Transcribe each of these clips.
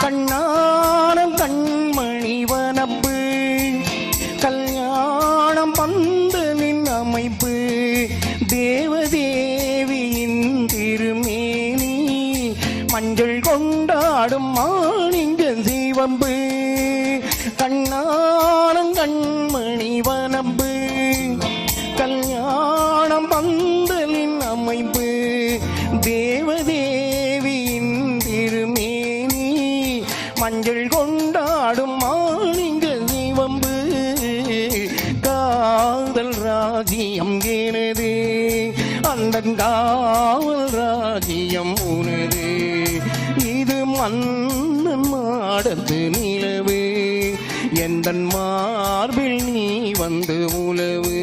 கண்ணானம் கண்மணி வனப்பு கல்யாணம் பந்தலின் அமைப்பு தேவதேவியின் திருமேனி மஞ்சள் கொண்டாடும் மாணிங்க சிவம்பு கண்ணானம் கண்மணி வனப்பு கல்யாணம் பந்தலின் அமைப்பு தேவதேவியின் திருமேனி மஞ்சள் கொண்டாடும் மாணிங்க சிவம்பு காதல் ராஜ்யம் எனது அந்த காவல் ராஜ்யம் உனது இது மன்னன் மாடத்து நிலவு எந்தன் மார்பில் நீ வந்து உலவு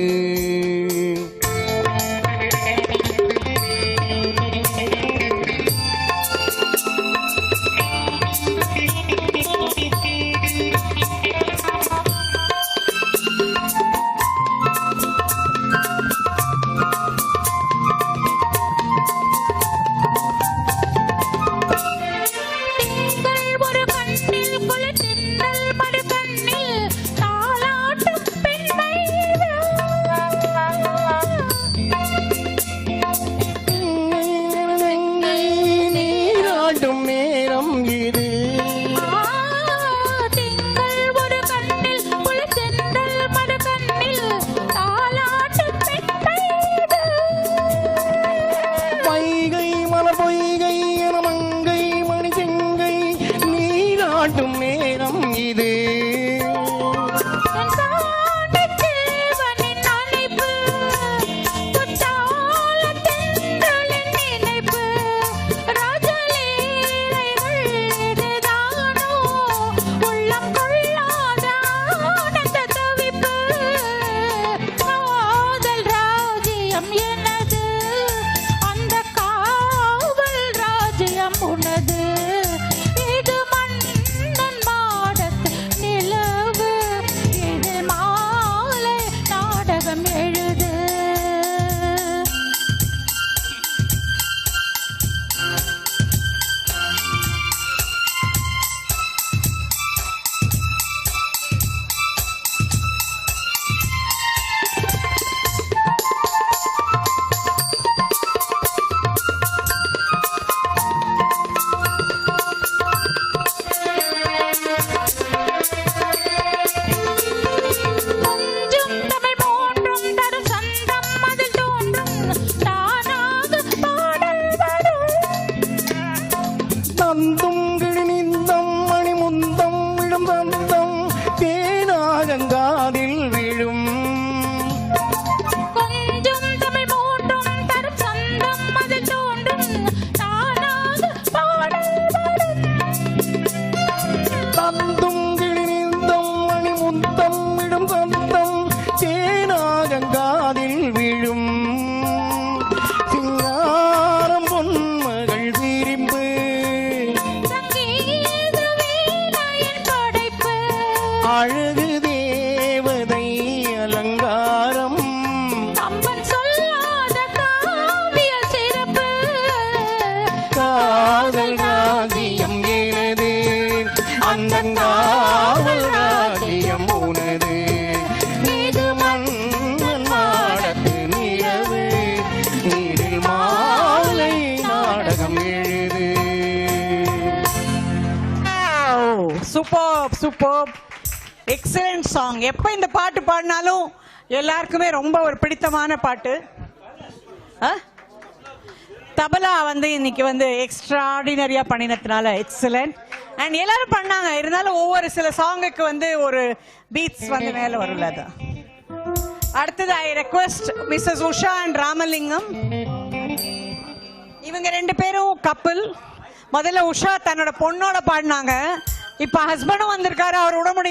நேரம் இது காதில் விழும் கொஞ்சம் தமிழ் மூன்றும் தரும் சந்தம் அதில் தோன்றும் தானாக பாடல் வரும் தந்தும் கிழிந்தம் மணி முத்தம் விடும் சந்தம் தேனாக காதில் விழும் சிங்காரம் பொன்மகள் விரிம்பு சங்கீத வீணையின் படைப்பு அழகு சூப்பர் சூப்பர் எக்ஸலென்ட் சாங். எப்போ இந்த பாட்டு பாடினாலும் எல்லாருக்குமே ரொம்ப ஒரு பிடித்தமான பாட்டு. தபலா வந்து இன்னைக்கு வந்து எக்ஸ்ட்ராடினரியா பண்ணினதுனால எக்ஸலன்ட். அண்ட் எல்லாரும் பண்ணாங்க, இருந்தாலும் ஒவ்வொரு சில சாங்குக்கு வந்து ஒரு பீட்ஸ் வந்து மேல வரும்ல. அது அடுத்தது I request Mrs Usha and Ramalingam. இவங்க 2 பேரும் கப்பிள். முதல்ல உஷா தன்னோட பொண்ணோட பாடினாங்க, இப்ப ஹஸ்பண்டும் வந்திருக்காரு, அவர் விட முடியும்.